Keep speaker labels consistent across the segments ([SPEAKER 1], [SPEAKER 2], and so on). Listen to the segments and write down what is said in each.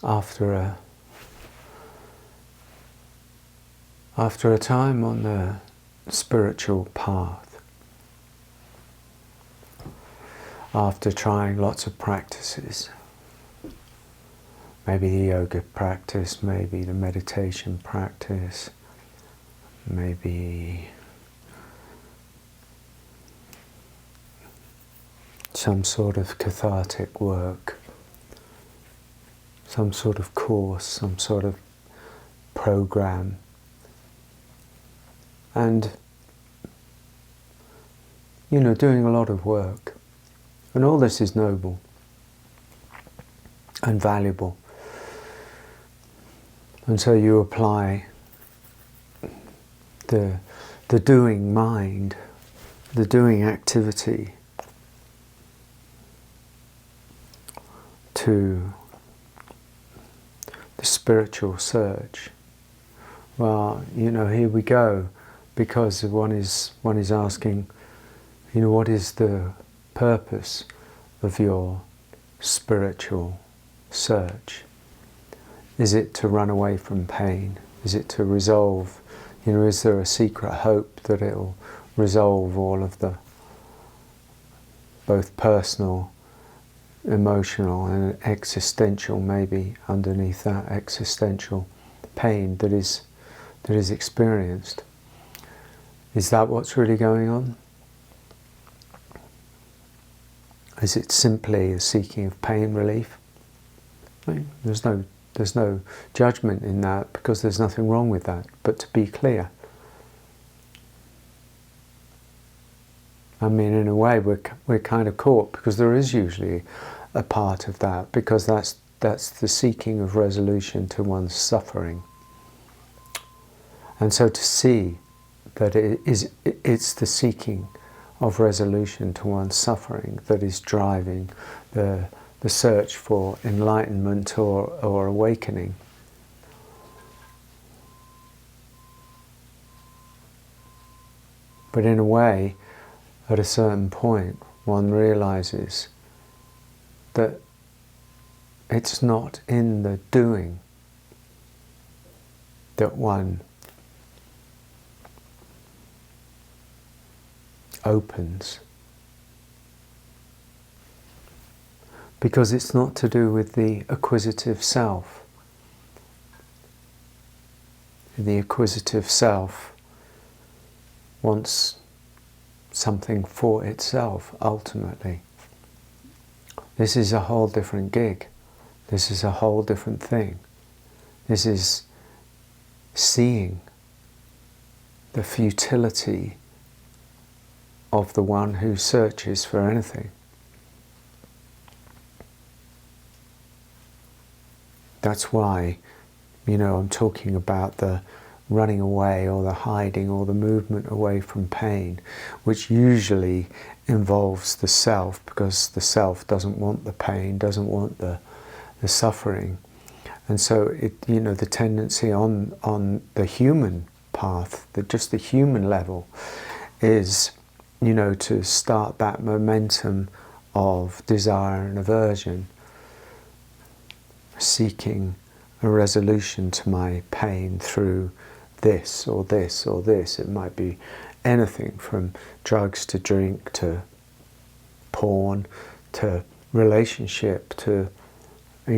[SPEAKER 1] after a time on the spiritual path, after trying lots of practices, maybe the yoga practice, maybe the meditation practice, maybe some sort of cathartic work, some sort of course, some sort of program. And, doing a lot of work. And all this is noble and valuable. And so you apply the doing mind, the doing activity to the spiritual search. Well, here we go, because one is asking, what is the purpose of your spiritual search? Is it to run away from pain? Is it to resolve? Is there a secret hope that it will resolve all of the both personal, emotional and existential, maybe underneath that, existential pain that is experienced? Is that what's really going on? Is it simply a seeking of pain relief? There's no judgment in that, because there's nothing wrong with that. But to be clear, in a way we're kind of caught, because there is usually a part of that, because that's the seeking of resolution to one's suffering. And so to see that it's the seeking of resolution to one's suffering that is driving the search for enlightenment or awakening. But in a way, at a certain point, one realizes that it's not in the doing that one opens, because it's not to do with the acquisitive self. The acquisitive self wants something for itself, ultimately. This is a whole different gig. This is a whole different thing. This is seeing the futility of the one who searches for anything. That's why, I'm talking about the running away or the hiding or the movement away from pain, which usually involves the self, because the self doesn't want the pain, doesn't want the suffering. And so the tendency on the human path, just the human level, is to start that momentum of desire and aversion, seeking a resolution to my pain through this or this or this. It might be anything from drugs to drink to porn to relationship to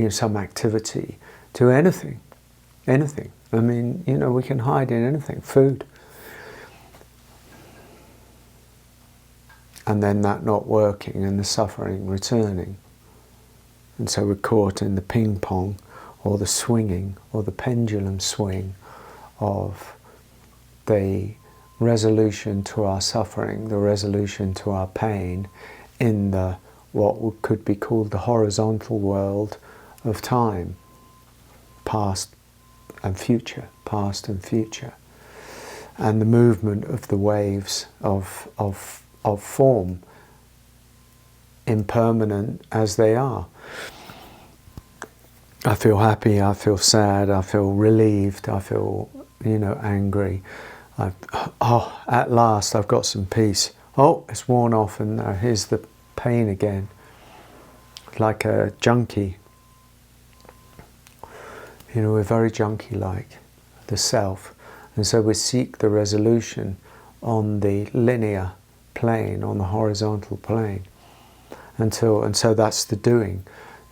[SPEAKER 1] some activity to anything. We can hide in anything. Food. And then that not working and the suffering returning. And so we're caught in the ping pong or the swinging or the pendulum swing of the resolution to our suffering, the resolution to our pain in the what could be called the horizontal world of time, past and future, and the movement of the waves of form, impermanent as they are. I feel happy, I feel sad, I feel relieved, I feel, angry. At last I've got some peace. Oh, it's worn off, and here's the pain again. Like a junkie You know, we're very junkie-like, the self. And so we seek the resolution on the linear plane, on the horizontal plane. And so that's the doing,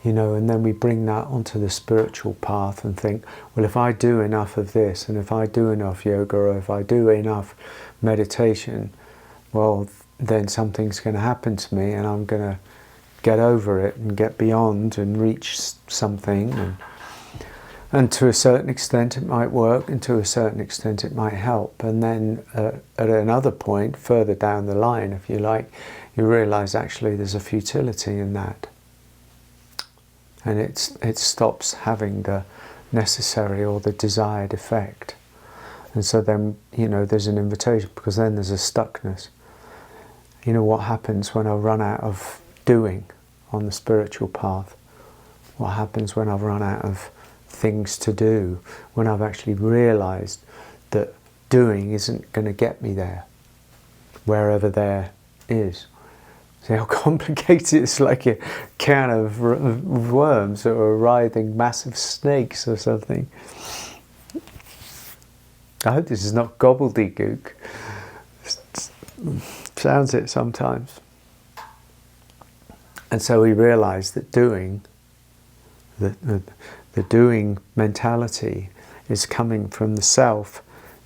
[SPEAKER 1] you know, and then we bring that onto the spiritual path and think, well, if I do enough of this, and if I do enough yoga, or if I do enough meditation, well, then something's going to happen to me, and I'm going to get over it and get beyond and reach something. And to a certain extent it might work, and to a certain extent it might help. And then at another point, further down the line, if you like, you realize actually there's a futility in that. And it stops having the necessary or the desired effect. And so then, you know, there's an invitation, because then there's a stuckness. You know, what happens when I run out of doing on the spiritual path? What happens when I've run out of things to do, when I've actually realized that doing isn't going to get me there, wherever there is? See how complicated it's, like a can of worms or writhing massive snakes or something. I hope this is not gobbledygook. Sounds it sometimes. And so we realize that doing, the doing mentality is coming from the self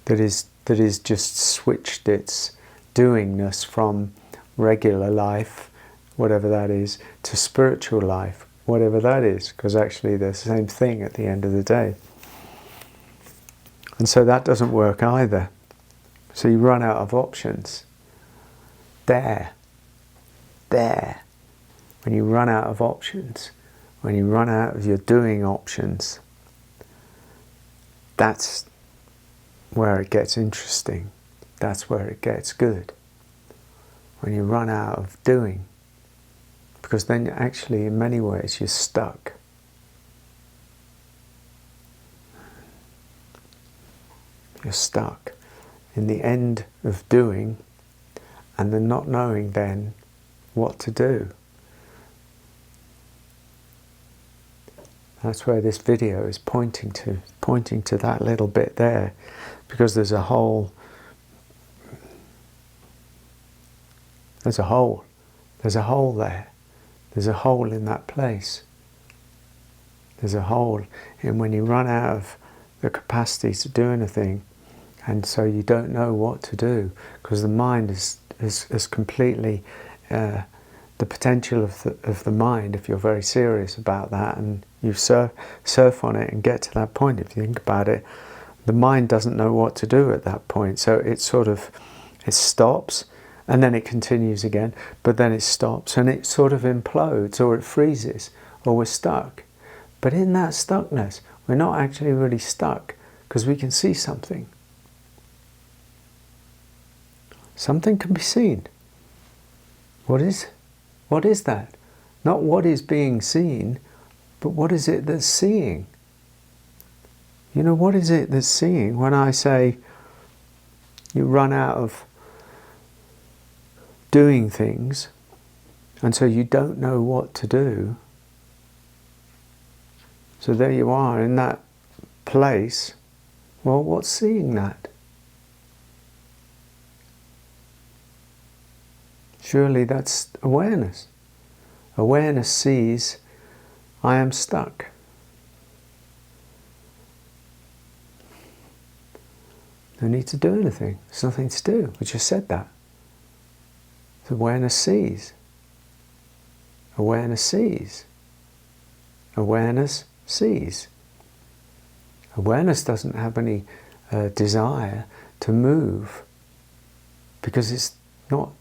[SPEAKER 1] that is just switched its doingness from regular life, whatever that is, to spiritual life, whatever that is, because actually they're the same thing at the end of the day. And so that doesn't work either. So you run out of options. There. When you run out of options, when you run out of your doing options, that's where it gets interesting. That's where it gets good. When you run out of doing. Because then actually in many ways you're stuck. You're stuck in the end of doing, and then not knowing then what to do. That's where this video is pointing to that little bit there, because there's a hole. There's a hole there. There's a hole in that place. There's a hole in when you run out of the capacity to do anything, and so you don't know what to do, because the mind is completely the potential of the mind, if you're very serious about that and you surf on it and get to that point, if you think about it, the mind doesn't know what to do at that point. So it stops, and then it continues again, but then it stops and it sort of implodes, or it freezes, or we're stuck. But in that stuckness, we're not actually really stuck, because we can see something. Something can be seen. What is that? Not what is being seen, but what is it that's seeing? You know, what is it that's seeing? When I say you run out of doing things, and so you don't know what to do, so there you are in that place. Well, what's seeing that? Surely that's awareness. Awareness sees, I am stuck. No need to do anything. There's nothing to do. We just said that. So awareness sees. Awareness sees. Awareness sees. Awareness doesn't have any desire to move, because it's not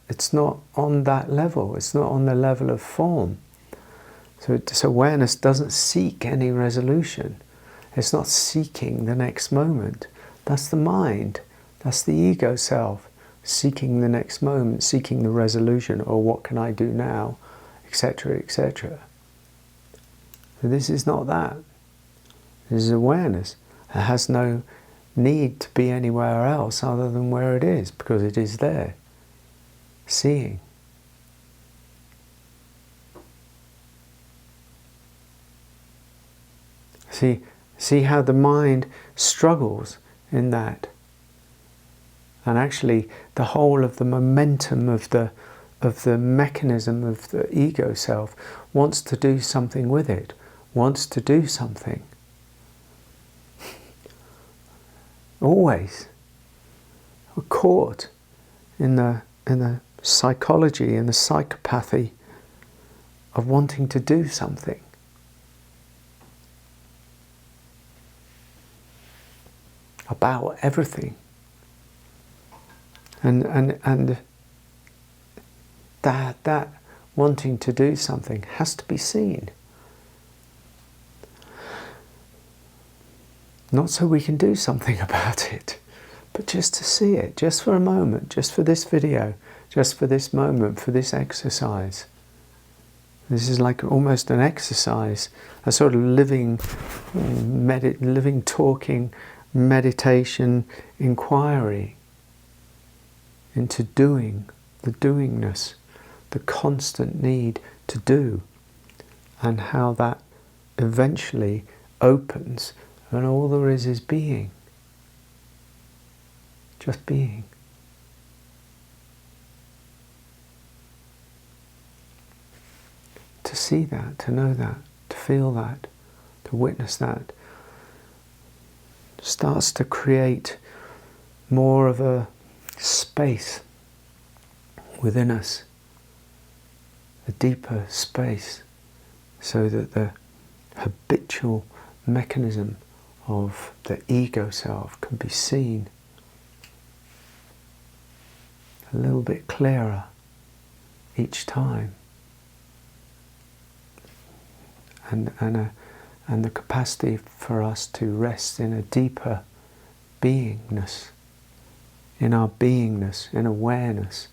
[SPEAKER 1] on that level. It's not on the level of form. So awareness doesn't seek any resolution. It's not seeking the next moment. That's the mind. That's the ego self seeking the next moment, seeking the resolution, or what can I do now, etc., etc. So this is not that. This is awareness. It has no need to be anywhere else other than where it is, because it is there. Seeing. See how the mind struggles in that. And actually the whole of the momentum of the mechanism of the ego self wants to do something with it, wants to do something. Always. We're caught in the psychology, in the psychopathy of wanting to do something. About everything. And that wanting to do something has to be seen. Not so we can do something about it, but just to see it, just for a moment, just for this video, just for this moment, for this exercise. This is like almost an exercise, a sort of living, talking, meditation, inquiry into doing, the doingness, the constant need to do, and how that eventually opens and all there is being. Just being. To see that, to know that, to feel that, to witness that, starts to create more of a space within us, a deeper space, so that the habitual mechanism of the ego self can be seen a little bit clearer each time, and the capacity for us to rest in a deeper beingness, in our beingness, in awareness,